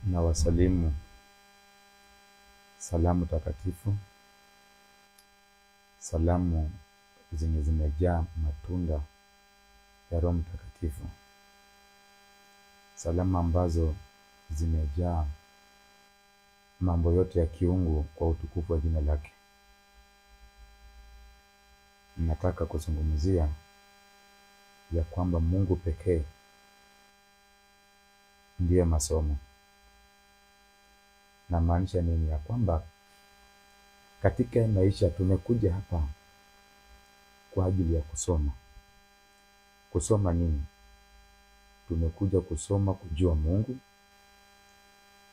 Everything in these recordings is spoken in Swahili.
na wasalimu salamu takatifu, salamu zenye zimejaa matunda ya Roho Mtakatifu, salamu ambazo zimejaa mambo yote ya kiungu kwa utukufu wa jina lake. Nataka kuzungumzia ya kwamba Mungu pekee ndiye masomo. Na maanisha nini? Ya kwamba katika maisha tumekuja hapa kwa ajili ya kusoma. Kusoma nini? Tumekuja kusoma kujua Mungu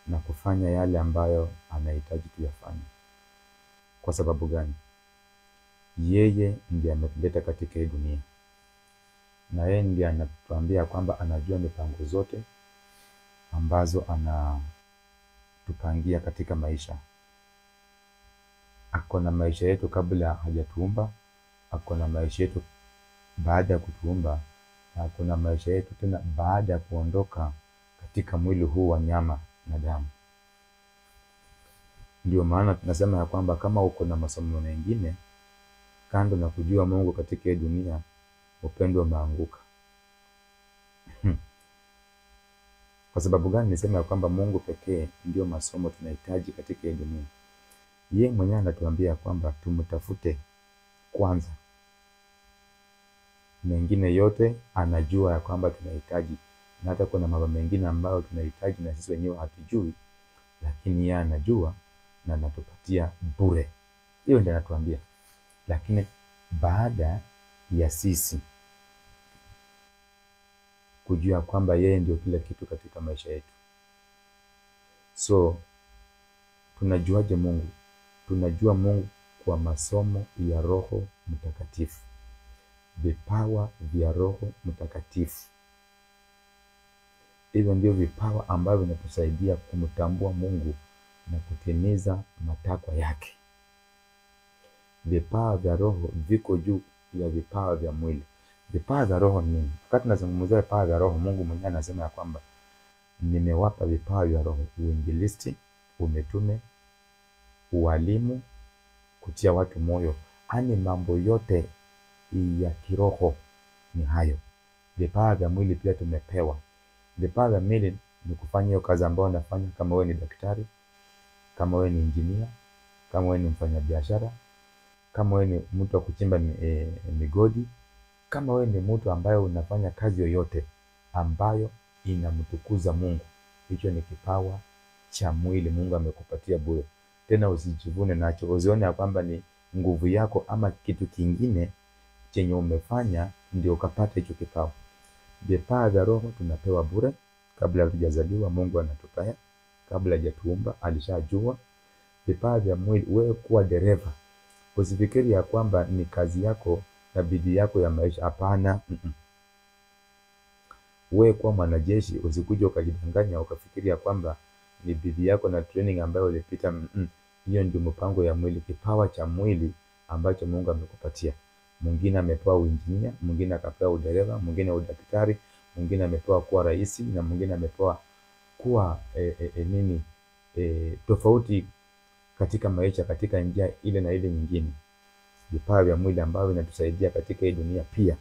na kufanya yale ambayo anahitaji tuyafanye. Kwa sababu gani? Yeye ndiye ametuleta katika hii dunia. Na yeye ndiye anatuambia kwamba anajua mipango zote ambazo anatupangia katika maisha. Ako na maisha yetu kabla hajatuumba, ako na maisha yetu baada ya kutuumba, na ako na maisha yetu tena baada ya kuondoka katika mwili huu wa nyama na damu. Ndio maana tunasema ya kwamba kama uko na masomo mengine kando na kujua Mungu katika hii dunia, upendo umeanguka. Kwa sababu gani nisema ya kwamba Mungu pekee ndio masomo tunahitaji katika hii dunia? Yeye mwenyewe anatuambia kwamba tumtafute kwanza. Mengine yote anajua ya kwamba tunahitaji, na hata kuna mambo mengine ambayo tunahitaji na sisi wenyewe hatujui, lakini yeye anajua na anatupatia bure. Hiyo ndio anatuambia. Lakini baada ya sisi kujua kwamba yeye ndio kila kitu katika maisha yetu. So tunajuaje Mungu? Tunajua Mungu kwa masomo ya Roho Mtakatifu, vipawa vya Roho Mtakatifu. Hivyo ndio vipawa ambavyo vinatusaidia kumtambua Mungu na kutimiza matakwa yake. Vipawa vya Roho viko juu ya vipawa vya mwili. Vipawa vya Roho ni nini? Wakati tunazungumzia vipawa vya Roho, Mungu mwenyewe anasema ya kwamba nimewapa vipawa vya Roho: uinjilisti, umetume, ualimu, kutia watu moyo. Ani mambo yote ya kiroho ni hayo. Vipawa vya mwili pia tumepewa. Vipawa vya mwili ni kufanya hiyo kazi ambayo unafanya, kama wewe ni daktari, kama wewe ni injinia, kama wewe ni mfanyabiashara, kama wewe ni mtu wa kuchimba migodi, kama wewe ni mtu ambaye unafanya kazi yoyote ambayo inamtukuza Mungu. Hicho ni kipawa cha mwili Mungu amekupatia bure. Tena usijivune nacho, usione ya kwamba ni nguvu yako ama kitu kingine chenye umefanya ndio ukapata hicho kipawa. Vipawa vya Roho tunapewa bure. Kabla hatujazaliwa Mungu anatupea, kabla hajatuumba alishajua. Vipawa vya mwili, wewe kuwa dereva, usifikiri ya kwamba ni kazi yako na bidii yako ya maisha. Hapana. Wewe kuwa mwanajeshi, usikuje ukajidanganya ukafikiri ya kwamba ni bidii yako na training ambayo ulipita. Hiyo ndio mpango ya mwili, kipawa cha mwili ambacho Mungu amekupatia. Mwingine amepewa uinjinia, mwingine akapewa udereva, mwingine udaktari, mwingine amepewa kuwa rais, na mwingine amepewa kuwa tofauti katika maisha, katika njia ile na ile nyingine. Vipawa vya mwili ambavyo vinatusaidia katika hii dunia pia.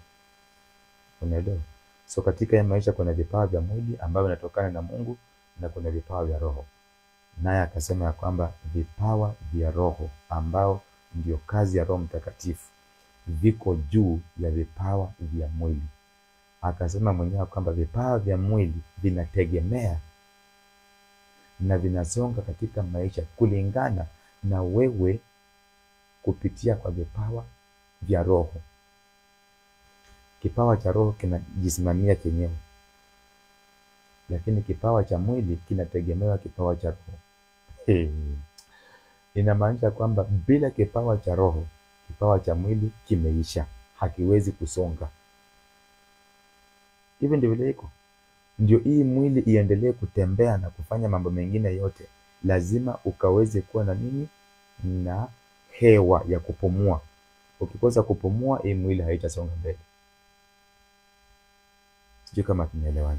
Unaelewa? So katika hii maisha kuna vipawa vya mwili ambavyo vinatokana na Mungu, na kuna vipawa vya Roho. Naye akasema ya kwamba vipawa vya Roho ambao ndio kazi ya Roho Mtakatifu viko juu ya vipawa vya mwili. Akasema mwenyewe kwamba vipawa vya mwili vinategemea na vinasonga katika maisha kulingana na wewe kupitia kwa vipawa vya Roho. Kipawa cha Roho kinajisimamia chenyewe, lakini kipawa cha mwili kinategemewa kipawa cha Roho. Inamaanisha kwamba bila kipawa cha Roho, kipawa cha mwili kimeisha, hakiwezi kusonga. Hivi ndivyo vile iko. Ndio hii mwili iendelee kutembea na kufanya mambo mengine yote, lazima ukaweze kuwa na nini? Na hewa ya kupumua. Ukikosa kupumua, hii mwili haitasonga mbele. Sijui kama tunaelewana.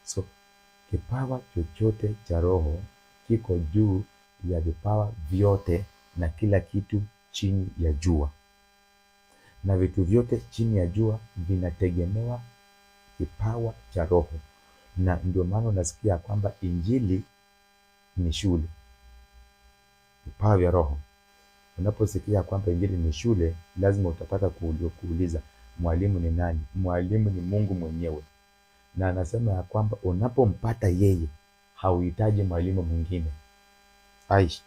So Kipawa chochote cha roho kiko juu ya vipawa vyote na kila kitu chini ya jua, na vitu vyote chini ya jua vinategemewa kipawa cha roho. Na ndio maana unasikia kwamba injili ni shule, vipawa vya roho. Unaposikia kwamba injili ni shule, lazima utapata kuuliza mwalimu ni nani? Mwalimu ni Mungu mwenyewe, na anasema ya kwamba unapompata yeye hauhitaji mwalimu mwingine. Aish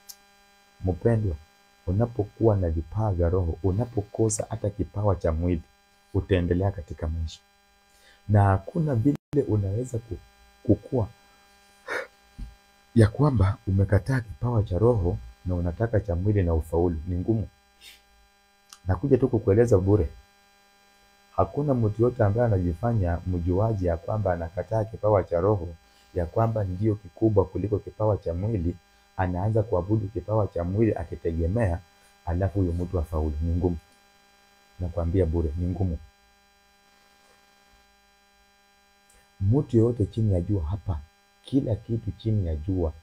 mpendwa, unapokuwa na vipawa vya roho, unapokosa hata kipawa cha mwili, utaendelea katika maisha, na hakuna vile unaweza kukua ya kwamba umekataa kipawa cha roho na unataka cha mwili na ufaulu. Ni ngumu. Nakuja tu kukueleza bure. Hakuna mtu yote ambaye anajifanya mjuaji ya kwamba anakataa kipawa cha roho, ya kwamba ndio kikubwa kuliko kipawa cha mwili, anaanza kuabudu kipawa cha mwili akitegemea, alafu huyo mtu afaulu. Ni ngumu. Nakwambia bure, ni ngumu. Mtu yote chini ya jua hapa, kila kitu chini ya jua,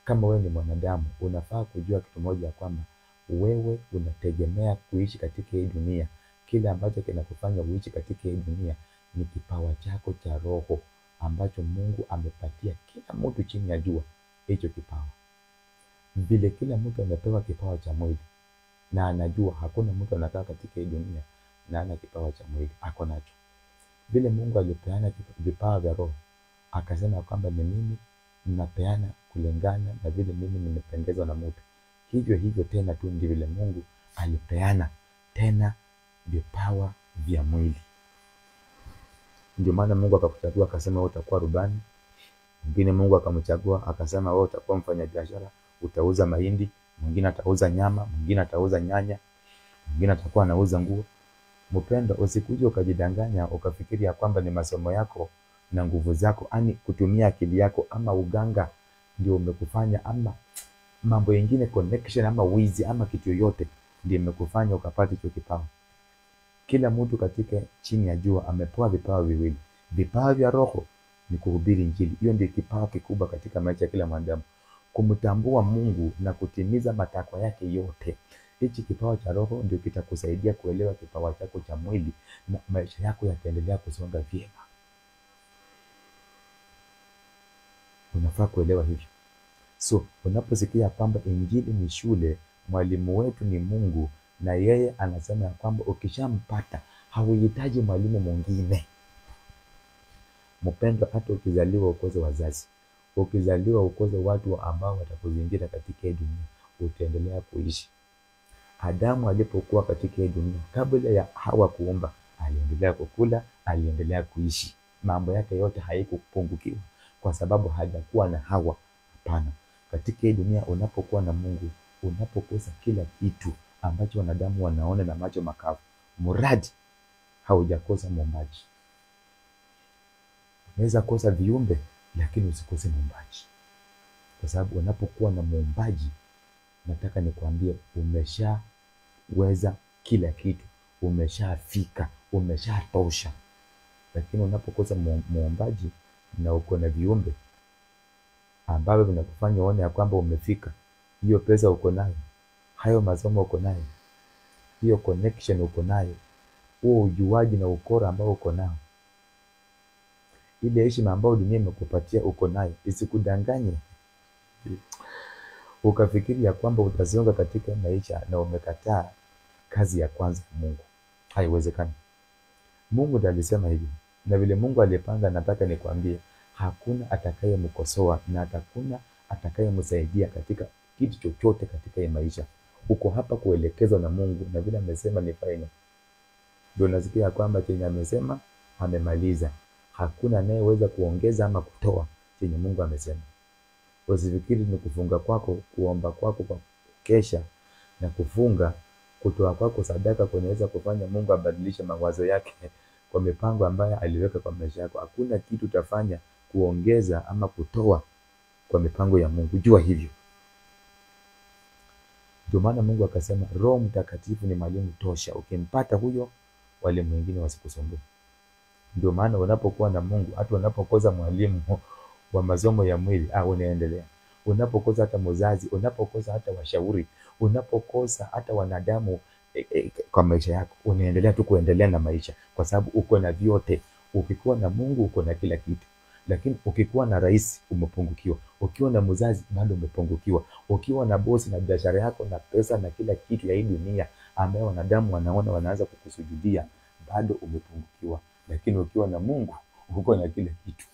kama wewe ni mwanadamu, unafaa kujua kitu moja, ya kwamba wewe unategemea kuishi katika hii dunia. Kile ambacho kinakufanya uishi katika hii dunia ni kipawa chako cha roho ambacho Mungu amepatia kila mtu chini ya jua. Hicho kipawa, vile kila mtu amepewa kipawa cha mwili, na anajua hakuna mtu anakaa katika hii dunia na ana kipawa cha mwili, ako nacho. Vile Mungu alipeana vipawa vya roho, akasema kwamba ni mimi ninapeana kulingana na vile mimi nimependezwa na mtu. Hivyo hivyo tena tu ndivyo vile Mungu alipeana tena vipawa vya mwili. Ndio maana Mungu akakuchagua akasema wewe utakuwa rubani. Mwingine Mungu akamchagua akasema wewe utakuwa mfanyabiashara, utauza mahindi. Mwingine atauza nyama, mwingine atauza nyanya, mwingine atakuwa anauza nguo. Mpendwa, usikuje ukajidanganya ukafikiri ya kwamba ni masomo yako na nguvu zako, ani kutumia akili yako ama uganga ndio umekufanya, ama mambo mengine, connection ama wizi ama kitu yoyote ndio imekufanya ukapata hicho kipawa. Kila mtu katika chini ya jua amepewa vipawa viwili. Vipawa vya roho ni kuhubiri injili. Hiyo ndio kipawa kikubwa katika maisha ya kila mwanadamu, kumtambua Mungu na kutimiza matakwa yake yote. Hichi kipawa cha roho ndio kitakusaidia kuelewa kipawa chako cha mwili, na maisha yako yataendelea kusonga vyema. Unafaa kuelewa hivyo. So unaposikia kwamba injili ni shule, mwalimu wetu ni Mungu, na yeye anasema ya kwamba ukishampata hauhitaji mwalimu mwingine. Mpendwa, hata ukizaliwa ukose wazazi, ukizaliwa ukose watu ambao watakuzingira katika hii dunia, utaendelea kuishi. Adamu alipokuwa katika hii dunia, kabla ya Hawa kuumba, aliendelea kukula, aliendelea kuishi. Mambo yake yote haikupungukiwa kwa sababu hajakuwa na Hawa. Hapana. Katika hii dunia unapokuwa na Mungu, unapokosa kila kitu ambacho wanadamu wanaona na macho makavu, muradi haujakosa muumbaji. Unaweza kosa viumbe lakini usikose muumbaji, kwa sababu unapokuwa na muumbaji, nataka nikwambie, umeshaweza kila kitu, umeshafika, umeshatosha. Lakini unapokosa muumbaji na uko na viumbe ambavyo vinakufanya uone ya kwamba umefika, hiyo pesa uko nayo, hayo masomo uko nayo, hiyo connection uko nayo, huo ujuaji na ukora ambao uko nao, ile heshima ambayo dunia imekupatia uko nayo, isikudanganye ukafikiri ya kwamba utazionga katika maisha na umekataa kazi ya kwanza ya Mungu. Haiwezekani. Mungu ndiye alisema hivyo, na vile Mungu alipanga, nataka nikwambie, hakuna atakayemkosoa na hakuna atakayemsaidia katika kitu chochote katika hii maisha. Uko hapa kuelekezwa na Mungu, na vile amesema ni final. Ndio nasikia kwamba chenye amesema amemaliza. Hakuna anayeweza kuongeza ama kutoa chenye Mungu amesema. Usifikiri ni kufunga kwako, kuomba kwako, kwa kesha na kufunga, kutoa kwako sadaka kunaweza kufanya Mungu abadilishe mawazo yake kwa mipango ambayo aliweka kwa maisha yako. Hakuna kitu utafanya kuongeza ama kutoa kwa mipango ya Mungu. Jua hivyo. Ndio maana Mungu akasema Roho Mtakatifu ni mwalimu tosha. Ukimpata huyo, walimu wengine wasikusumbue. Ndio maana unapokuwa na Mungu, hata unapokosa mwalimu wa masomo ya mwili, unaendelea. Unapokosa hata mzazi, unapokosa hata washauri, unapokosa hata wanadamu kwa maisha yako, unaendelea tu kuendelea na maisha, kwa sababu uko na vyote. Ukikuwa na Mungu uko na kila kitu. Lakini ukikuwa na rais umepungukiwa, ukiwa na mzazi bado umepungukiwa, ukiwa na bosi na biashara yako na pesa na kila kitu ya hii dunia ambayo wanadamu wanaona wanaanza kukusujudia, bado umepungukiwa. Lakini ukiwa na Mungu uko na kila kitu.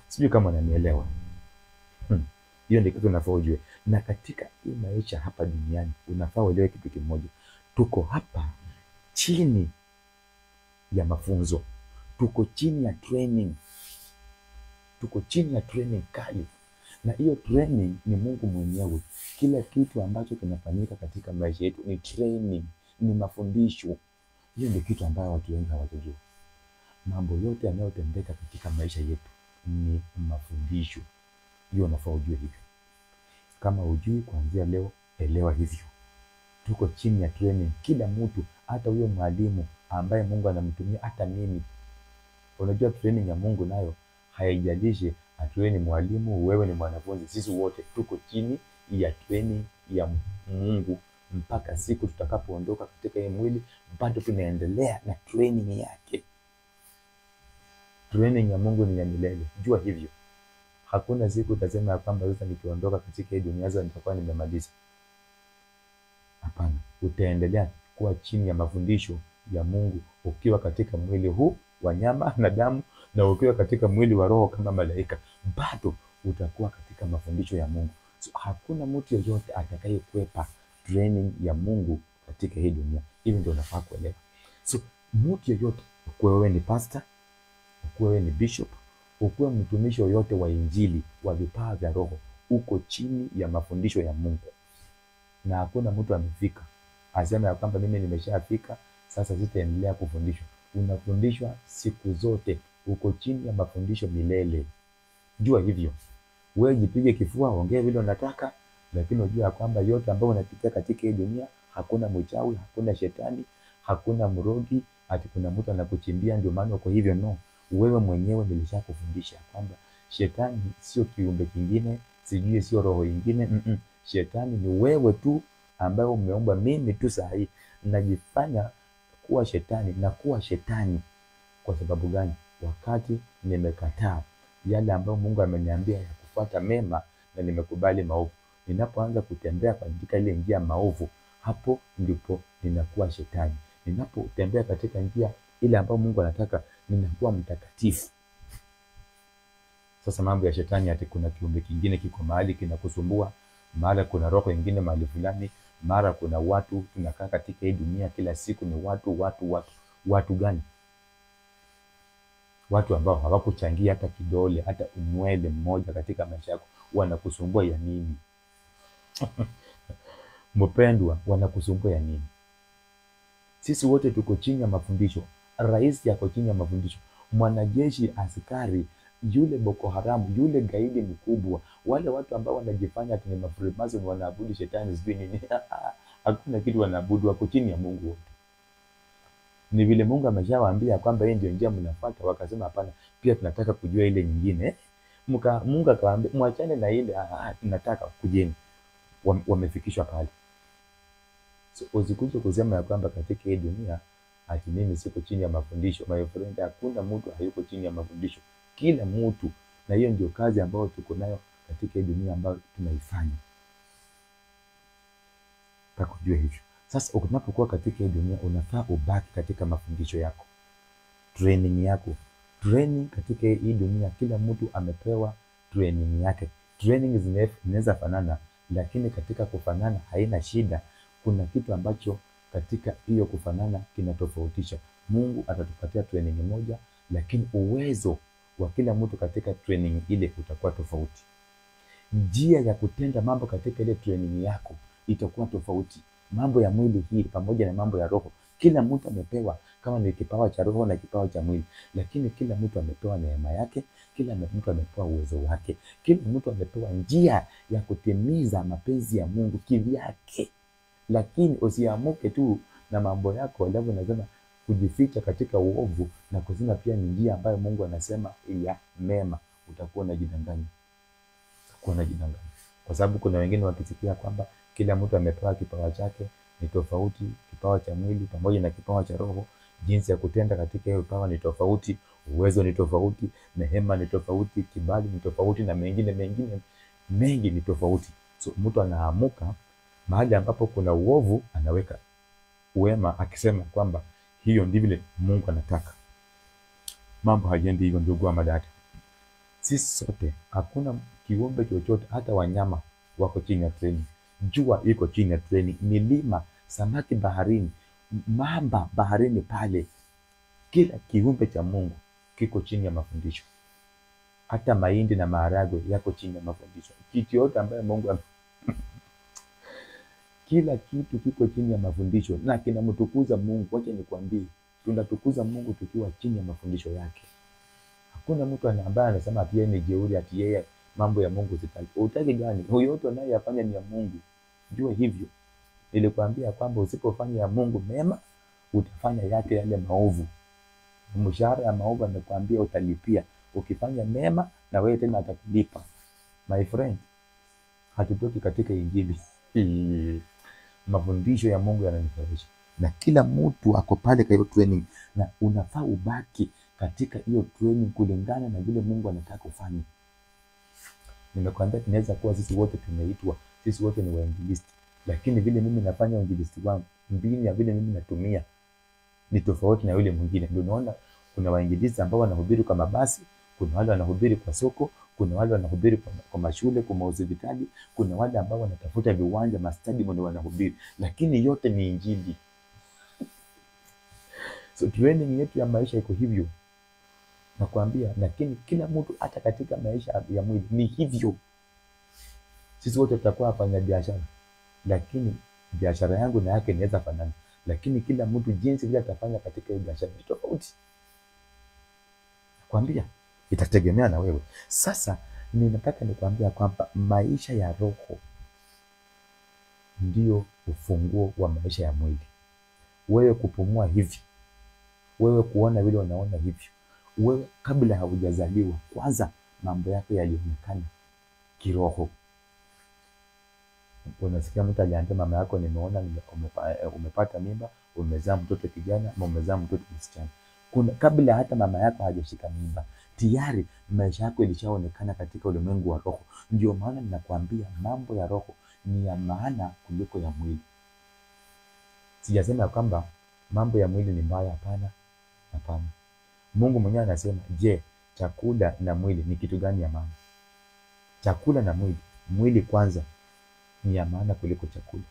Sijui kama unanielewa. Hiyo ndio kitu unafaa ujue. Na katika hii maisha hapa duniani unafaa uelewe kitu kimoja. Tuko hapa chini ya mafunzo. Tuko chini ya training. Tuko chini ya training kali. Na hiyo training ni Mungu mwenyewe. Kila kitu ambacho kinafanyika katika maisha yetu ni training, ni mafundisho. Hiyo ndio kitu ambayo watu wengi hawajajua. Mambo yote yanayotendeka katika maisha yetu ni mafundisho. Hiyo unafaa ujue hivyo. Kama hujui, kuanzia leo elewa hivyo. Tuko chini ya training. Kila mtu, hata huyo mwalimu ambaye Mungu anamtumia, hata mimi. Unajua training ya Mungu nayo haijalishi ati wewe ni mwalimu, wewe ni mwanafunzi. Sisi wote tuko chini ya training ya Mungu mpaka siku tutakapoondoka katika hii mwili, bado tunaendelea na training yake. Training ya Mungu ni ya milele. Jua hivyo. Hakuna siku utasema kwamba sasa nikiondoka katika hii dunia sasa nitakuwa nimemaliza. Hapana, utaendelea kuwa chini ya mafundisho ya Mungu ukiwa katika mwili huu wa nyama na damu, na ukiwa katika mwili wa roho kama malaika, bado utakuwa katika mafundisho ya Mungu. So hakuna mtu yeyote atakayekwepa training ya Mungu katika hii dunia. Hivi ndio unafaa kuelewa. So mtu yeyote, ukuwe wewe ni pastor, ukuwe wewe ni bishop, ukuwe mtumishi yoyote wa injili, wa vipawa vya roho, uko chini ya mafundisho ya Mungu. Na hakuna mtu amefika asema ya kwamba mimi nimeshafika sasa sitaendelea kufundishwa. Unafundishwa siku zote, uko chini ya mafundisho milele. Jua hivyo. Wewe jipige kifua, ongea vile unataka, lakini unajua ya kwamba yote ambayo unapitia katika hii dunia, hakuna mchawi, hakuna shetani, hakuna mrogi, ati kuna mtu anakuchimbia ndio maana uko hivyo. No, wewe mwenyewe nilishakufundisha kwamba shetani sio kiumbe kingine, sijui sio roho nyingine. Shetani ni wewe tu ambaye umeomba. Mimi tu saa hii najifanya kuwa shetani na kuwa shetani. Kwa sababu gani? Wakati nimekataa yale ambayo Mungu ameniambia ya kufuata mema na nimekubali maovu. Ninapoanza kutembea katika ile njia maovu, hapo ndipo ninakuwa shetani. Ninapotembea katika njia ile ambayo Mungu anataka, ninakuwa mtakatifu. Sasa mambo ya shetani ati kuna kiumbe kingine kiko mahali kinakusumbua, mara kuna roho nyingine mahali fulani, mara kuna watu tunakaa katika hii dunia kila siku ni watu gani? Watu ambao hawakuchangia hata kidole, hata unywele mmoja katika maisha yako, wanakusumbua ya nini? Mpendwa, wanakusumbua ya nini? Sisi wote tuko chini ya mafundisho. Rais yako chini ya mafundisho. Mwanajeshi, askari, yule Boko Haram, yule gaidi mkubwa, wale watu ambao wanajifanya ati ni mafrimason wanaabudu shetani sijui nini. Hakuna kitu wanaabudu, wako chini ya Mungu wote. Ni vile Mungu ameshawaambia kwamba hii ndio njia mnafuata, wakasema hapana, pia tunataka kujua ile nyingine. Mungu akawaambia mwachane na ile, tunataka kujeni. Wamefikishwa pale. So usikuje kusema ya kwamba katika hii dunia ati mimi siko chini ya mafundisho. My friend, hakuna mtu hayuko chini ya mafundisho. Kila mtu, na hiyo ndio kazi ambayo tuko nayo katika hii dunia ambayo tunaifanya. Takujue hivyo. Sasa unapokuwa katika hii dunia unafaa ubaki katika mafundisho yako. Training yako. Training katika hii dunia kila mtu amepewa training yake. Training zinaweza fanana, lakini katika kufanana haina shida. Kuna kitu ambacho katika hiyo kufanana kinatofautisha. Mungu atatupatia training moja, lakini uwezo wa kila mtu katika training ile utakuwa tofauti. Njia ya kutenda mambo katika ile training yako itakuwa tofauti. Mambo ya mwili hii pamoja na mambo ya roho, kila mtu amepewa, kama ni kipawa cha roho na kipawa cha mwili, lakini kila mtu amepewa neema yake, kila mtu amepewa uwezo wake, kila mtu amepewa njia ya kutimiza mapenzi ya Mungu kivyake. Lakini usiamuke tu na mambo yako alafu unasema kujificha katika uovu na kusema pia ni njia ambayo Mungu anasema ya mema. utakuwa unajidanganya. Kwa sababu kuna wengine wakisikia kwamba kila mtu amepewa kipawa chake ni tofauti, kipawa cha mwili pamoja na kipawa cha roho, jinsi ya kutenda katika hiyo kipawa ni tofauti, uwezo ni tofauti, neema ni tofauti, kibali ni tofauti, na mengine mengi ni tofauti. So mtu anaamuka mahali ambapo kuna uovu anaweka wema, akisema kwamba hiyo ndivyo vile Mungu anataka. Mambo hajendi hivyo, ndugu wa madada. Sisi sote, hakuna kiumbe chochote, hata wanyama wako chini ya training. Jua iko chini ya training, milima, samaki baharini, mamba baharini pale. Kila kiumbe cha Mungu kiko chini ya mafundisho. Hata mahindi na maharagwe yako chini ya mafundisho. Kitu yote ambaye Mungu kila kitu kiko chini ya mafundisho na kinamtukuza Mungu. Wacha nikwambie, tunatukuza Mungu tukiwa chini ya mafundisho yake. Hakuna mtu ambaye anasema ati yeye ni jeuri, ati yeye mambo ya Mungu sitaki. Utaki gani? Huyo yote anayofanya ni ya Mungu. Jua hivyo. Nilikwambia kwamba usipofanya ya Mungu mema, utafanya yake yale maovu. Mshahara ya maovu amekwambia utalipia. Ukifanya mema na wewe tena atakulipa. My friend, hatutoki katika injili. Mafundisho ya Mungu yananifurahisha. Na kila mtu ako pale kwa hiyo training, na unafaa ubaki katika hiyo training kulingana na vile Mungu anataka ufanye. Nimekwambia tunaweza kuwa sisi wote tumeitwa, sisi wote ni wainjilisti, lakini vile mimi nafanya uinjilisti wangu, mbinu ya vile mimi natumia ni tofauti na yule mwingine. Ndio unaona kuna wainjilisti ambao wanahubiri kwa mabasi, kuna wale wanahubiri kwa soko, kuna wale wanahubiri kwa mashule, kwa hospitali, kuna wale ambao wanatafuta viwanja, mastadium ndio wanahubiri, lakini yote ni injili. So training yetu ya maisha iko hivyo. Nakwambia, lakini kila mtu hata katika maisha ya mwili ni hivyo. Sisi wote tutakuwa wafanya biashara, lakini biashara yangu na yake inaweza fanana, lakini kila mtu jinsi vile atafanya katika hiyo biashara ni tofauti. Nakwambia, itategemea na wewe. Sasa ninataka nikwambia kwamba maisha ya roho ndio ufunguo wa maisha ya mwili. Wewe kupumua hivi, wewe kuona vile unaona hivyo, wewe kabla haujazaliwa kwanza mambo yako yalionekana kiroho. Unasikia mtu aliambia mama yako, nimeona umepata mimba, umezaa mtoto kijana ama umezaa mtoto msichana. Kabla hata mama yako hajashika mimba, tayari maisha yako ilishaonekana katika ulimwengu wa roho. Ndio maana ninakwambia mambo ya roho ni ya maana kuliko ya mwili. Sijasema kwamba mambo ya mwili ni mbaya, hapana. Hapana. Mungu mwenyewe anasema, je, chakula na mwili ni kitu gani ya maana? Chakula na mwili. Mwili kwanza ni ya maana kuliko chakula.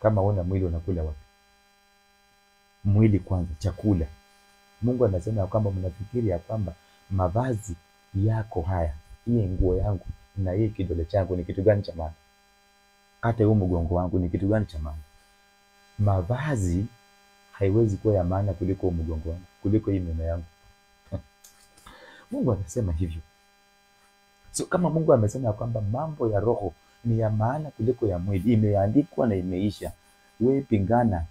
Kama una mwili unakula wapi? Mwili kwanza, chakula. Mungu anasema kwamba mnafikiri ya kwamba mavazi yako haya, hii nguo yangu na hii kidole changu ni kitu gani cha maana? Hata huu mgongo wangu ni kitu gani cha maana? Mavazi haiwezi kuwa ya maana kuliko mgongo wangu, kuliko hii meno yangu. Mungu anasema hivyo. So kama Mungu amesema kwamba mambo ya roho ni ya maana kuliko ya mwili, imeandikwa na imeisha. Wewe pingana,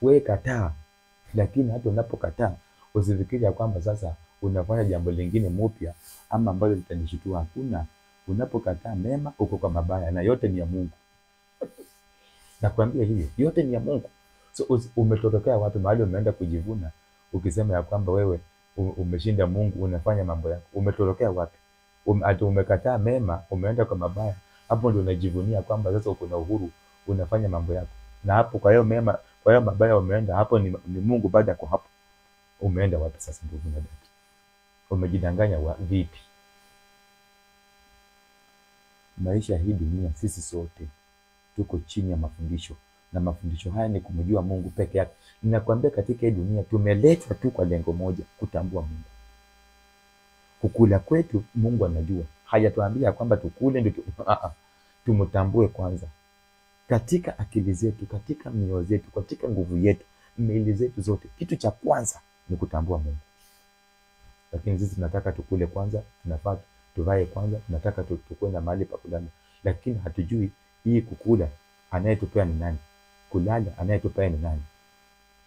wewe kataa, lakini hata unapokataa usifikiri ya kwamba sasa unafanya jambo lingine mpya ama ambalo litanishitua. Hakuna. Unapokataa mema uko kwa mabaya, na yote ni ya Mungu. Nakwambia hivyo, yote ni ya Mungu. So umetokea watu mahali umeenda kujivuna ukisema ya kwamba wewe umeshinda Mungu, unafanya mambo yako. Umetokea wapi? Umekataa mema, umeenda kwa mabaya. Hapo ndio unajivunia kwamba sasa uko na uhuru, unafanya mambo yako. Na hapo kwa hiyo mema, kwa hiyo mabaya umeenda, hapo ni Mungu. Baada kwa hapo umeenda wapi sasa ndugu na dada? Umejidanganya vipi? Maisha hii dunia, sisi sote tuko chini ya mafundisho, na mafundisho haya ni kumjua Mungu peke yake. Ninakwambia katika hii dunia tumeletwa tu kwa lengo moja, kutambua Mungu. Kukula kwetu Mungu anajua. Hajatuambia kwamba tukule ndio tumtambue kwanza. Katika akili zetu, katika mioyo zetu, katika nguvu yetu, miili zetu zote, kitu cha kwanza ni kutambua Mungu. Lakini sisi tunataka tukule kwanza, tunafaa tuvae kwanza, tunataka tukue na mahali pa kulala. Lakini hatujui hii kukula anayetupea ni nani? Kulala anayetupea ni nani?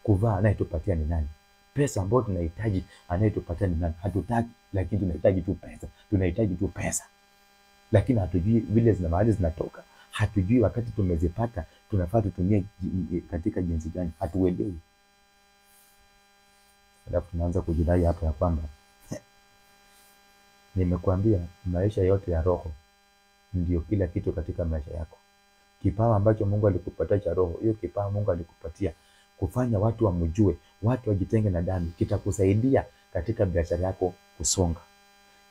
Kuvaa anayetupatia ni nani? Pesa ambayo tunahitaji anayetupatia ni nani? Hatutaki, lakini tunahitaji tu pesa. Tunahitaji tu pesa. Lakini hatujui vile zina mahali zinatoka. Hatujui wakati tumezipata tunafaa tutumie katika jinsi gani. Hatuelewi. Alafu tunaanza kujidai hapa ya kwamba nimekuambia maisha yote ya roho ndio kila kitu katika maisha yako. Kipawa ambacho Mungu alikupatia cha roho, hiyo kipawa Mungu alikupatia kufanya watu wamjue, watu wajitenge na dhambi, kitakusaidia katika biashara yako kusonga.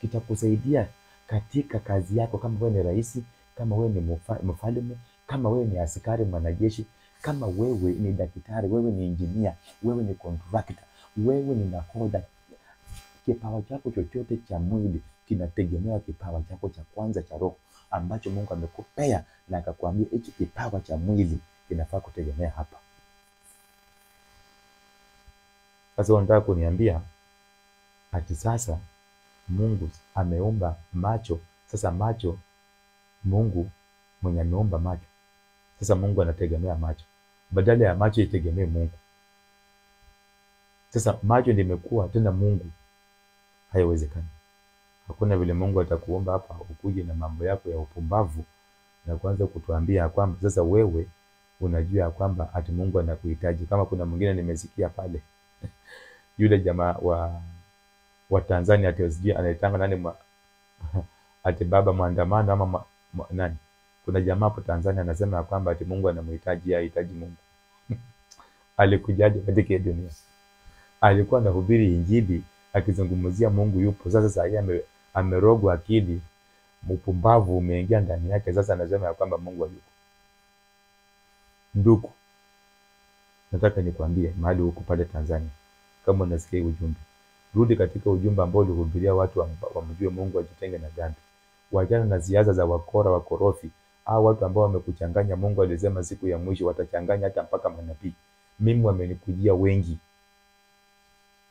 Kitakusaidia katika kazi yako, kama wewe ni rais, kama wewe ni mfalme, kama wewe ni askari mwanajeshi, kama wewe ni daktari, wewe ni engineer, wewe ni contractor, wewe ni nahodha. Kipawa chako chochote cha mwili kinategemea kipawa chako cha kwanza cha roho ambacho Mungu amekupea na akakwambia hichi kipawa cha mwili kinafaa kutegemea hapa. Sasa unataka kuniambia ati sasa Mungu ameumba macho, sasa macho Mungu mwenye ameumba macho, sasa Mungu anategemea macho badala ya macho itegemee Mungu. Sasa macho ndio imekuwa tena Mungu. Haiwezekani. Hakuna vile Mungu atakuomba hapa ukuje na mambo yako ya upumbavu na kuanza kutuambia kwamba sasa wewe unajua kwamba ati Mungu anakuhitaji. Kama kuna mwingine nimesikia pale yule jamaa wa Tanzania ati sijui anaitanga nani ati baba maandamano ama nani. Kuna jamaa hapo Tanzania anasema kwamba ati Mungu anamhitaji, hahitaji Mungu. Alikujaje katika dunia? Alikuwa anahubiri injili akizungumzia Mungu yupo. Sasa yeye amerogwa akili, mpumbavu umeingia ndani yake. Sasa anasema kwamba Mungu hayupo. Ndugu, nataka nikwambie mahali huko pale Tanzania, kama unasikia ujumbe, rudi katika ujumbe ambao ulihubiria watu wamjue Mungu, wajitenge na dhambi. Wajana na ziaza za wakora wakorofi, au watu ambao wamekuchanganya. Mungu alisema siku ya mwisho watachanganya hata mpaka manabii. Mimi wamenikujia wengi.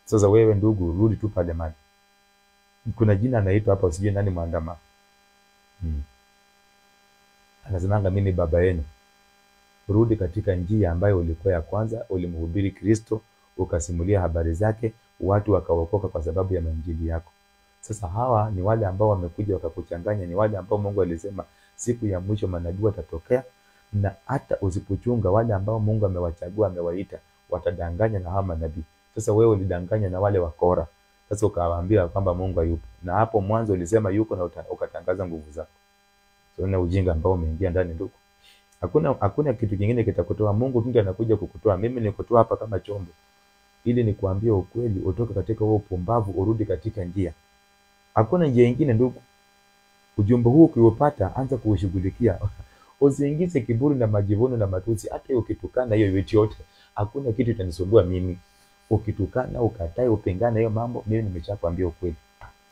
Sasa wewe ndugu, rudi tu pale mahali. Kuna jina anaitwa hapa usijue nani Mwandama. Anasemanga mimi baba yenu. Rudi katika njia ambayo ulikuwa ya kwanza, ulimhubiri Kristo, ukasimulia habari zake, watu wakaokoka kwa sababu ya injili yako. Sasa hawa ni wale ambao wamekuja wakakuchanganya, ni wale ambao Mungu alisema siku ya mwisho manabii watatokea, na hata usipochunga wale ambao Mungu amewachagua, amewaita, watadanganya na hawa manabii. Sasa wewe ulidanganya na wale wakora. Sasa ukawaambia kwamba Mungu hayupo. Na hapo mwanzo ulisema yuko na ukatangaza nguvu zako. So na ujinga ambao umeingia ndani ndugu. Hakuna kitu kingine kitakutoa. Mungu ndiye anakuja kukutoa. Mimi nikutoa hapa kama chombo ili nikuambie ukweli, utoke katika huo upumbavu, urudi katika njia. Hakuna njia nyingine ndugu. Ujumbe huu ukiupata, anza kuushughulikia. Usiingize kiburi na majivuno na matusi. Hata ukitukana hiyo vitu yote, hakuna kitu kitanisumbua mimi. Ukitukana, ukatai, upingane hiyo mambo, mimi nimeshakwambia ukweli.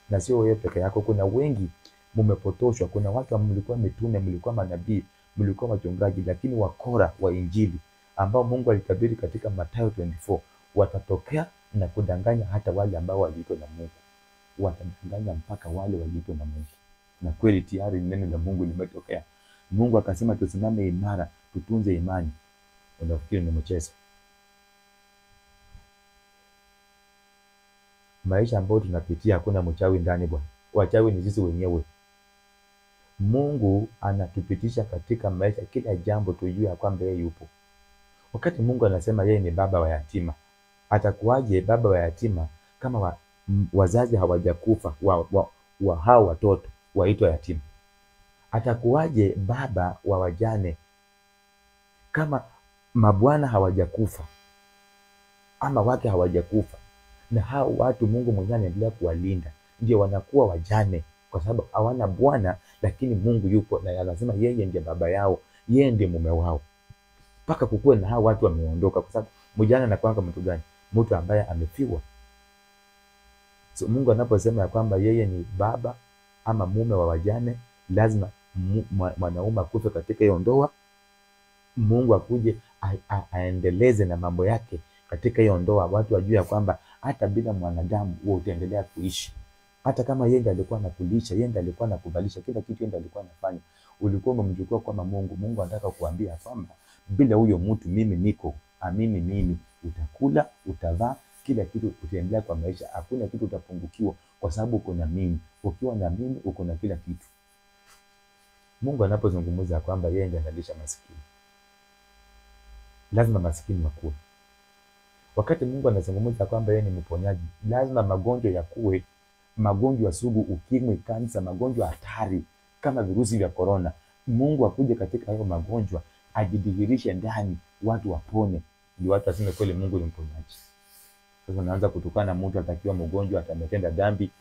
Na sio wewe peke yako, kuna wengi mmepotoshwa. Kuna watu mlikuwa mitume, mlikuwa manabii, mlikuwa wachungaji, lakini wakora wa injili ambao Mungu alitabiri katika Mathayo 24 watatokea na kudanganya hata wale ambao waliitwa na Mungu. Watadanganya mpaka wale waliitwa na Mungu. Na kweli tayari neno la Mungu limetokea. Mungu akasema tusimame imara, tutunze imani. Unafikiri ni mchezo? Maisha ambayo tunapitia hakuna mchawi ndani bwana. Wachawi ni sisi wenyewe. Mungu anatupitisha katika maisha kila jambo tujue kwamba yeye yupo. Wakati Mungu anasema yeye ni baba wa yatima, atakuwaje baba wa yatima kama wazazi hawajakufa wa hao watoto waitwa yatima? Atakuwaje baba wa wajane kama mabwana hawajakufa ama wake hawajakufa? Na hao watu Mungu mwenyewe anaendelea kuwalinda, ndio wanakuwa wajane kwa sababu hawana bwana, lakini Mungu yupo na anasema yeye ndiye baba yao, yeye ndiye mume wao. Paka kukue na hao watu wameondoka, kwa sababu mjane anakuanga mtu gani? Mtu ambaye amefiwa. So Mungu anaposema ya kwamba yeye ni baba ama mume wa wajane, lazima mwanaume akufe katika hiyo ndoa, Mungu akuje aendeleze na mambo yake katika hiyo ndoa. Watu wajue kwamba hata bila mwanadamu wewe utaendelea kuishi. Hata kama yeye ndiye alikuwa anakulisha, yeye ndiye alikuwa anakuvalisha, kila kitu yeye ndiye alikuwa anafanya, ulikuwa umemchukua kama Mungu. Mungu anataka kuambia kwamba bila huyo mtu mimi niko, amini mimi, utakula, utavaa kila kitu utaendelea kwa maisha, hakuna kitu utapungukiwa kwa sababu uko na mimi. Ukiwa na mimi uko na kila kitu. Mungu anapozungumza kwamba yeye ndiye analisha maskini, lazima maskini wakue. Wakati Mungu anazungumza kwamba yeye ni mponyaji, lazima magonjwa yakue, magonjwa sugu, ukimwi, kansa, magonjwa hatari kama virusi vya corona. Mungu akuje katika hayo magonjwa, ajidhihirishe ndani, watu wapone, ndio watu waseme kweli Mungu ni mponyaji. Sasa unaanza kutukana mtu atakiwa mgonjwa, atametenda dhambi,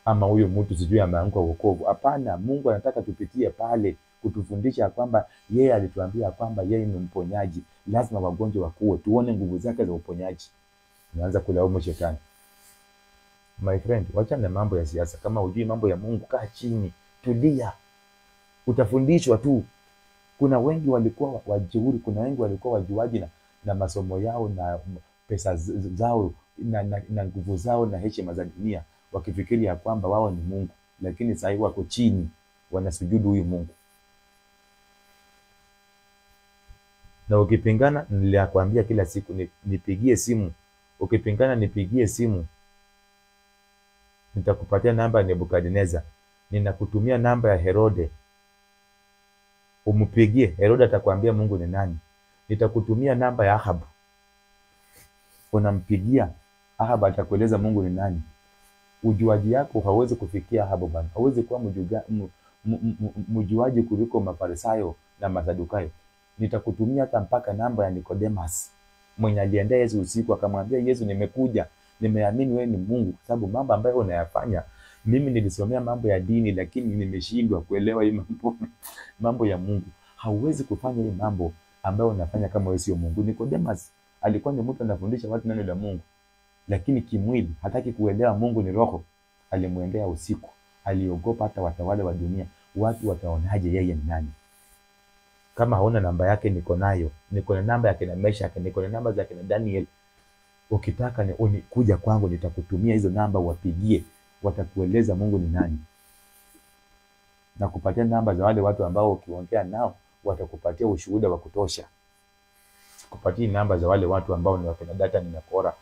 ama huyo mtu sijui ameanguka wokovu. Hapana, Mungu anataka tupitie pale kutufundisha kwamba yeye alituambia kwamba yeye ni mponyaji. Lazima wagonjwa wakue, tuone nguvu zake za uponyaji. Unaanza kulaumu shetani. My friend, wacha na mambo ya siasa. Kama hujui mambo ya Mungu, kaa chini, tulia. Utafundishwa tu. Kuna wengi walikuwa wajeuri, kuna wengi walikuwa wajuaji na masomo yao na pesa zao na nguvu zao na heshima za dunia, wakifikiri ya kwamba wao ni Mungu, lakini sasa hivi wako chini, wanasujudu huyu Mungu. Na ukipingana, nilikwambia kila siku nipigie simu. Ukipingana nipigie simu. Nitakupatia namba ya Nebukadneza. Ninakutumia namba ya Herode. Umpigie. Herode atakwambia Mungu ni nani. Nitakutumia namba ya Ahab. Unampigia. Ahab atakueleza Mungu ni nani. Ujuaji yako hauwezi kufikia Ahab bana. Hauwezi kuwa mjuaji kuliko Mafarisayo na Masadukayo. Nitakutumia hata mpaka namba ya Nicodemus, mwenye aliendea Yesu usiku akamwambia Yesu, nimekuja, nimeamini wewe ni Mungu, kwa sababu mambo ambayo unayafanya, mimi nilisomea mambo ya dini lakini nimeshindwa kuelewa hii mambo ya Mungu. Hauwezi kufanya hii mambo ambayo unafanya kama wewe sio Mungu. Nicodemus alikuwa ni mtu anafundisha watu neno la Mungu, lakini kimwili hataki kuelewa Mungu ni roho. Alimuendea usiku, aliogopa hata watawale wa dunia, watu wataonaje yeye ni nani. Kama hauna namba yake, niko nayo. Niko na namba yake na maisha yake, niko na namba zake na Daniel. Ukitaka ni kuja kwangu, nitakutumia hizo namba, wapigie, watakueleza Mungu ni nani. Na kupatia namba za wale watu ambao ukiongea nao watakupatia ushuhuda wa kutosha. Kupatia namba za wale watu ambao ni wakina data ni nakora.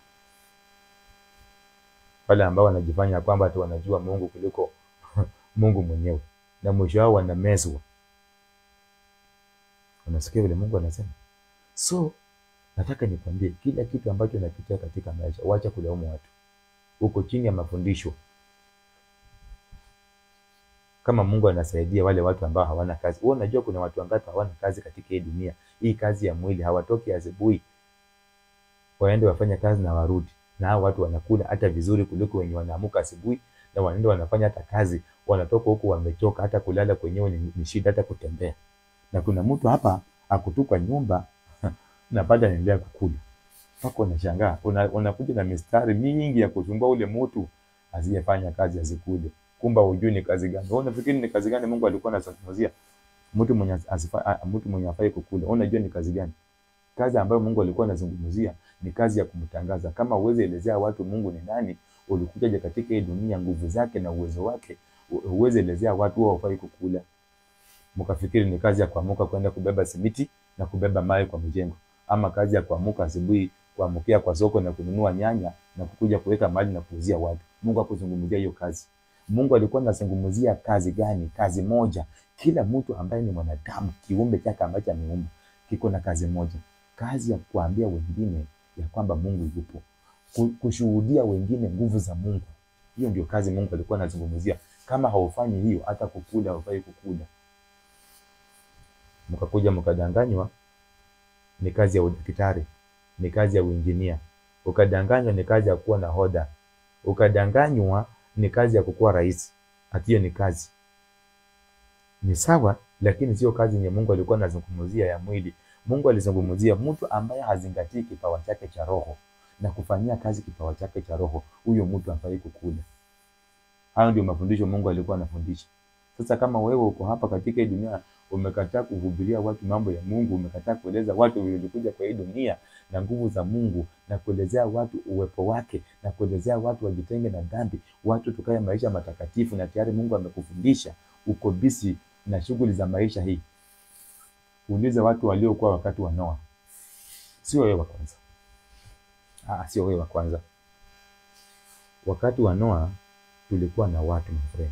Wale ambao wanajifanya kwamba tu wanajua Mungu kuliko Mungu mwenyewe, na mwisho wao wanamezwa. Unasikia vile Mungu anasema? So, nataka nikwambie kila kitu ambacho unapitia katika maisha, wacha kulaumu watu. Uko chini ya mafundisho. Kama Mungu anasaidia wale watu ambao hawana kazi. Wewe unajua kuna watu wangapi hawana kazi katika hii dunia? Hii kazi ya mwili, hawatoki asubuhi waende wafanye kazi na warudi. Na hao watu wanakula hata vizuri kuliko wenye wanaamuka asubuhi na wanaenda wanafanya hata kazi, wanatoka huko wamechoka, hata kulala kwenyewe ni shida, hata kutembea. Na kuna mtu hapa akutuka nyumba na baada anaendelea kukula. Pako unashangaa, unakuja na mistari mingi ya kusumbua ule mtu asiyefanya kazi azikule. Kumba hujui ni kazi gani. Wewe unafikiri ni kazi gani Mungu alikuwa anazungumzia? Mtu mwenye afai kukula. Unajua ni kazi gani? Kazi ambayo Mungu alikuwa anazungumzia ni kazi ya kumtangaza. Kama uweze elezea watu Mungu ni nani, ulikuja katika hii dunia, nguvu zake na uwezo wake, uweze elezea watu wao hawafai kukula. Mkafikiri ni kazi ya kuamuka kwenda kubeba simiti na kubeba mawe kwa mjengo, ama kazi ya kuamuka asubuhi kuamukia kwa soko na kununua nyanya na kukuja kuweka mali na kuuzia watu. Mungu hakuzungumzia hiyo kazi. Mungu alikuwa anazungumzia kazi gani? Kazi moja. Kila mtu ambaye ni mwanadamu, kiumbe chake ambacho ameumba, kiko na kazi moja. Kazi ya kuambia wengine ya kwamba Mungu yupo. Kushuhudia wengine nguvu za Mungu. Hiyo ndio kazi Mungu alikuwa anazungumzia. Kama haufanyi hiyo, hata kukula haufai kukula. Mkakuja mkadanganywa ni kazi ya udaktari, ni kazi ya uinjinia. Ukadanganywa ni kazi ya kuwa nahodha. Ukadanganywa ni kazi ya kukuwa rais. Hiyo ni kazi. Ni sawa, lakini sio kazi yenye Mungu alikuwa anazungumzia ya mwili. Mungu alizungumzia mtu ambaye hazingatii kipawa chake cha roho na kufanyia kazi kipawa chake cha roho. Huyo mtu hafai kukula. Hayo ndio mafundisho Mungu alikuwa anafundisha. Sasa kama wewe uko hapa katika hii dunia, umekataa kuhubiria watu mambo ya Mungu, umekataa kueleza watu vilivyokuja kwa hii dunia na nguvu za Mungu, na kuelezea watu uwepo wake, na kuelezea watu wajitenge na dhambi, watu tukae maisha matakatifu, na tayari Mungu amekufundisha, uko busy na shughuli za maisha hii. Uliza watu waliokuwa wakati wa Noa. Sio wewe kwanza. Sio wewe wa kwanza. Wakati wa Noa tulikuwa na watu my friend,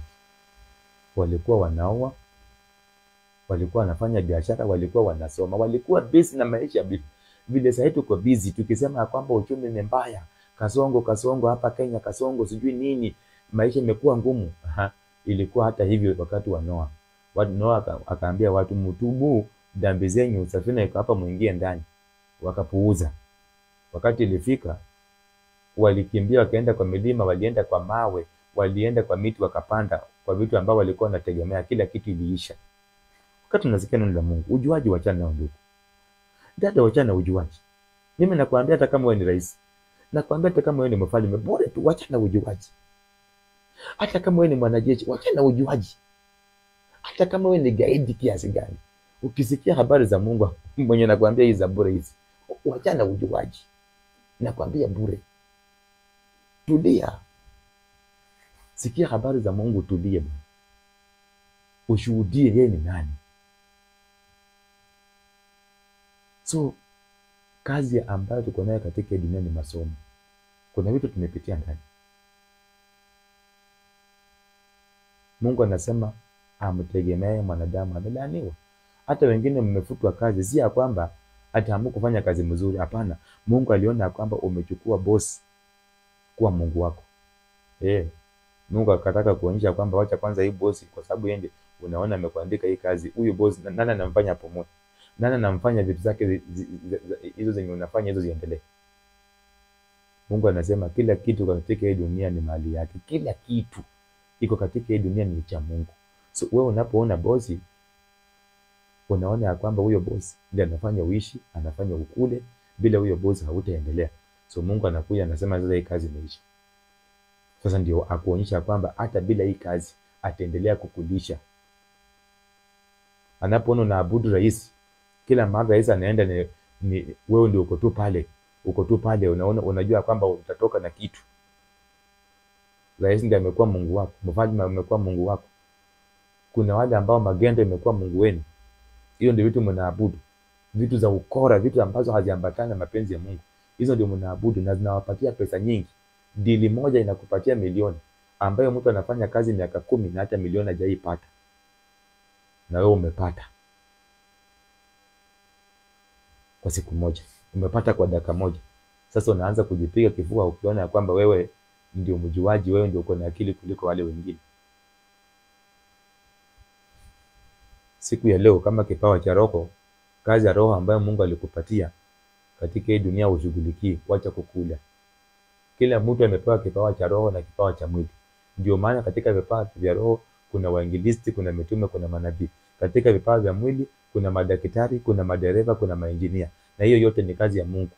walikuwa wanaoa, walikuwa wanafanya biashara, walikuwa wanasoma, walikuwa busy na maisha vile sasa tuko busy tukisema kwamba uchumi ni mbaya, kasongo hapa Kenya, kasongo sijui nini, maisha imekuwa ngumu. Ilikuwa hata hivyo wakati wa Noa. Noa akaambia watu mtubu dhambi zenyu, safina iko hapa muingie ndani. Wakapuuza. Wakati ilifika walikimbia, wakaenda kwa milima, walienda kwa mawe, walienda kwa miti, wakapanda kwa vitu ambao walikuwa wanategemea, kila kitu iliisha. Wakati tunasikia neno la Mungu, ujuaji wachana na ndugu. Dada, wachana na ujuaji. Mimi nakwambia hata kama wewe ni rais, nakwambia hata kama wewe ni mfalme, bora tu wachana na ujuaji. Hata kama wewe ni mwanajeshi, wachana na ujuaji. Hata kama wewe ni gaidi kiasi gani, ukisikia habari za Mungu mwenye nakwambia hizi za bure hizi, wachana na ujuaji. Nakwambia bure. Tulia. Sikia habari za Mungu, tulie bwana. Ushuhudie yeye ni nani. So kazi ambayo tuko nayo katika dunia ni masomo. Kuna vitu tumepitia ndani. Mungu anasema amtegemee mwanadamu amelaaniwa. Hata wengine mmefutwa kazi, si ya kwamba ataamua kufanya kazi mzuri, hapana. Mungu aliona kwamba umechukua boss kuwa Mungu wako. Mungu akataka kuonyesha kwamba wacha kwanza hii boss, kwa sababu yeye unaona amekuandika hii kazi. Huyu boss nani anamfanya pamoja? Nani anamfanya vitu zake hizo zenye unafanya hizo ziendelee? Mungu anasema kila kitu katika hii dunia ni mali yake. Kila kitu iko katika hii dunia ni cha Mungu. So wewe unapoona bosi, unaona ya kwamba huyo bosi ndiye anafanya uishi, anafanya ukule, bila huyo bosi hautaendelea. So Mungu anakuja anasema sasa hii kazi imeisha. Sasa ndio akuonyesha kwamba hata bila hii kazi ataendelea kukulisha. Anapoona unaabudu rais, kila mara rais anaenda ni wewe ndio uko tu pale, unaona, unajua kwamba utatoka na kitu. Rais ndiye amekuwa Mungu wako, mfalme amekuwa Mungu wako. Kuna wale ambao magendo imekuwa Mungu wenu. Hiyo ndio vitu mnaabudu. Vitu za ukora, vitu ambazo haziambatana na mapenzi ya Mungu. Hizo ndio mnaabudu na zinawapatia pesa nyingi. Dili moja inakupatia milioni, ambayo mtu anafanya kazi miaka 10 na hata milioni hajaipata. Na wewe umepata kwa siku moja, umepata kwa dakika moja. Sasa unaanza kujipiga kifua ukiona ya kwamba wewe ndio mjuaji, wewe ndio uko na akili kuliko wale wengine. Siku ya leo, kama kipawa cha roho, kazi ya roho ambayo Mungu alikupatia katika hii dunia ushughulikie, wacha kukula. Kila mtu amepewa kipawa cha roho na kipawa cha mwili. Ndio maana katika vipawa vya roho kuna wainjilisti, kuna mitume, kuna manabii. Katika vipawa vya mwili kuna madaktari, kuna madereva, kuna mainjinia. Na hiyo yote ni kazi ya Mungu.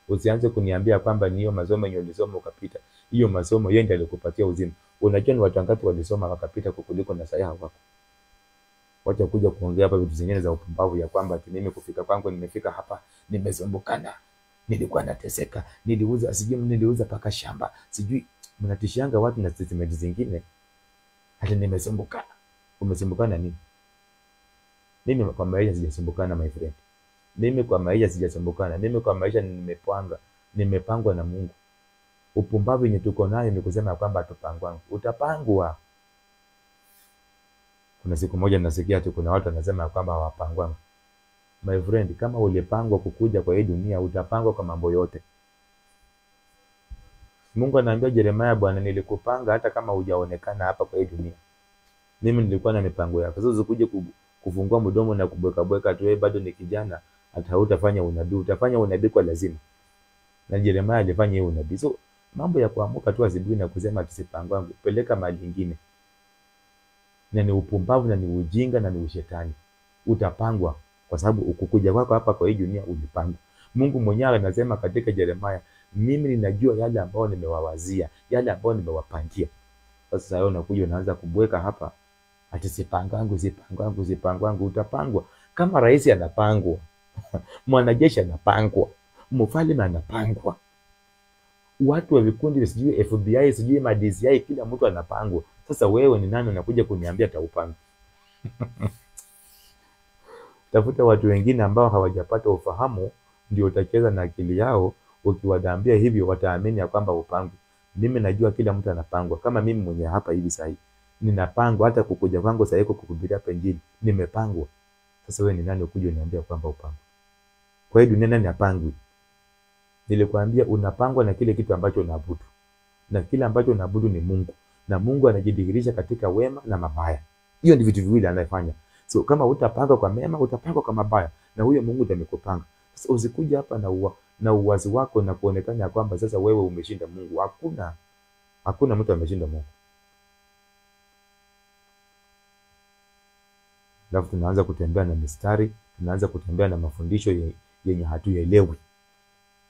Usianze kuniambia kwamba ni hiyo masomo yenye ulisoma ukapita. Hiyo masomo yeye ndiye alikupatia uzima. Unajua ni watu wangapi walisoma wakapita kukuliko na sahihi wako? Wacha kuja kuongea hapa vitu zingine za upumbavu ya kwamba ati mimi kufika kwangu nimefika hapa nimesumbukana, nilikuwa nateseka, niliuza paka shamba, sijui. Mnatishianga watu na statement zingine hata nimesumbukana. Umesumbukana nini? Mimi kwa maisha sijasumbukana my friend. Mimi kwa maisha sijasumbukana. Mimi kwa maisha nimepangwa na Mungu. Upumbavu yenye tuko nayo ni kusema kwamba atupangwangu. Utapangwa. Kuna siku moja nasikia tu kuna watu wanasema kwamba hawapangwangu. My friend, kama ulipangwa kukuja kwa hii dunia, utapangwa kwa mambo yote. Mungu anaambia Yeremia, Bwana nilikupanga hata kama hujaonekana hapa kwa hii dunia. Mimi nilikuwa na mipango yako. Sasa usikuje kufungua mdomo na kubweka tu, wewe bado ni kijana, hata hautafanya unabii. Utafanya unabii kwa lazima. Na Yeremia alifanya hiyo unabii. So mambo ya kuamuka tu asubuhi na kusema tusipangwangu, peleka mahali nyingine. Na ni upumbavu na ni ujinga na ni ushetani. Utapangwa kwa sababu ukukuja kwako hapa kwa hii dunia ulipanga. Mungu mwenyewe anasema katika Yeremia, mimi ninajua yale ambao nimewawazia, yale ambao nimewapangia. Sasa wewe unakuja unaanza kubweka hapa ati sipangwangu. Utapangwa. Kama rais anapangwa, mwanajeshi anapangwa, mfalme anapangwa, watu wa vikundi sijui FBI sijui DCI, kila mtu anapangwa. Sasa wewe ni nani unakuja kuniambia taupanga? Tafuta watu wengine ambao hawajapata ufahamu, ndio utacheza na akili yao, Ukiwadambia hivyo wataamini ya kwamba upangwe. Mimi najua kila mtu anapangwa. Kama mimi mwenye hapa hivi sasa ninapangwa, hata kukuja kwangu sasa kukuhubiria hapa Injili nimepangwa. Sasa wewe ni nani ukuje uniambia kwamba upangwe? Kwa hiyo dunia nani apangwi? Nilikwambia unapangwa na kile kitu ambacho unaabudu. Na kile ambacho unaabudu ni Mungu. Na Mungu anajidhihirisha katika wema na mabaya. Hiyo ni vitu viwili anayofanya. So kama utapanga kwa mema, utapanga kwa mabaya, na huyo Mungu ndiye amekupanga. Sasa usikuja hapa na uwazi wako na kuonekana kwamba sasa wewe umeshinda Mungu. Hakuna mtu ameshinda Mungu. Alafu tunaanza kutembea na mistari, tunaanza kutembea na mafundisho yenye hatuelewi.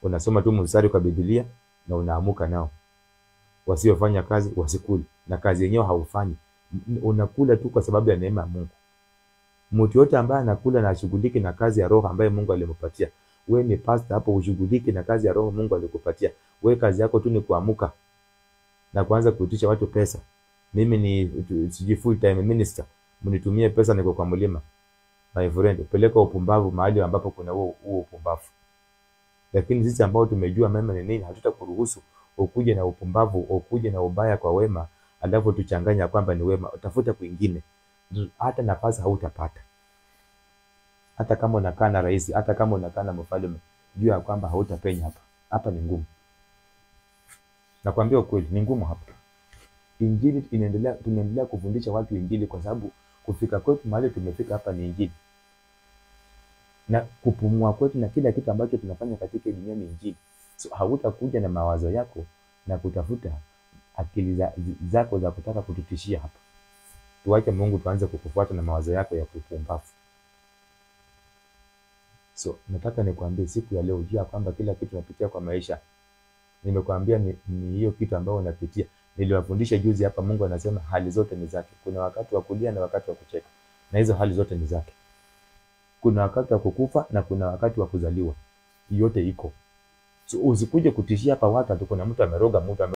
Unasoma tu mstari kwa Biblia na unaamuka nao. Wasiofanya kazi wasikule, na kazi yenyewe haufanyi. Unakula tu kwa sababu ya neema ya Mungu. Mtu yote ambaye anakula na ashughuliki na kazi ya roho ambaye Mungu alimpatia. Wewe ni pastor hapo, ushughuliki na kazi ya roho Mungu alikupatia. Wewe kazi yako tu ni kuamuka na kuanza kuitisha watu pesa. Mimi ni full time minister. Mnitumie pesa niko kwa mlima. My friend, peleka upumbavu mahali ambapo kuna huo upumbavu. Lakini sisi ambao tumejua mema ni nini, hatutakuruhusu ukuje na upumbavu, ukuje na ubaya kwa wema, alafu tuchanganya kwamba ni wema. Utafuta kwingine. Hata nafasi hautapata. Hata kama unakaa na rais, hata kama unakaa na mfalme, jua kwamba hautapenya hapa. Hapa ni ngumu. Nakwambia ukweli, ni ngumu hapa. Injili tunaendelea kufundisha watu Injili kwa sababu kufika kwetu mahali tumefika hapa ni Injili. Na kupumua kwetu na kila kitu ambacho tunafanya katika dunia ni Injili. So hautakuja na mawazo yako na kutafuta akili zako za kutaka kututishia hapa. Tuache Mungu tuanze kukufuata na mawazo yako ya kupumbavu. So nataka nikwambie siku ya leo, ujua kwamba kila kitu unapitia kwa maisha. Nimekwambia ni hiyo kitu ambayo unapitia. Niliwafundisha juzi hapa, Mungu anasema hali zote ni zake. Kuna wakati wa kulia na wakati wa kucheka. Na hizo hali zote ni zake. Kuna wakati wa kukufa na kuna wakati wa kuzaliwa. Yote iko. So usikuje kutishia hapa watu ati kuna mtu ameroga mtu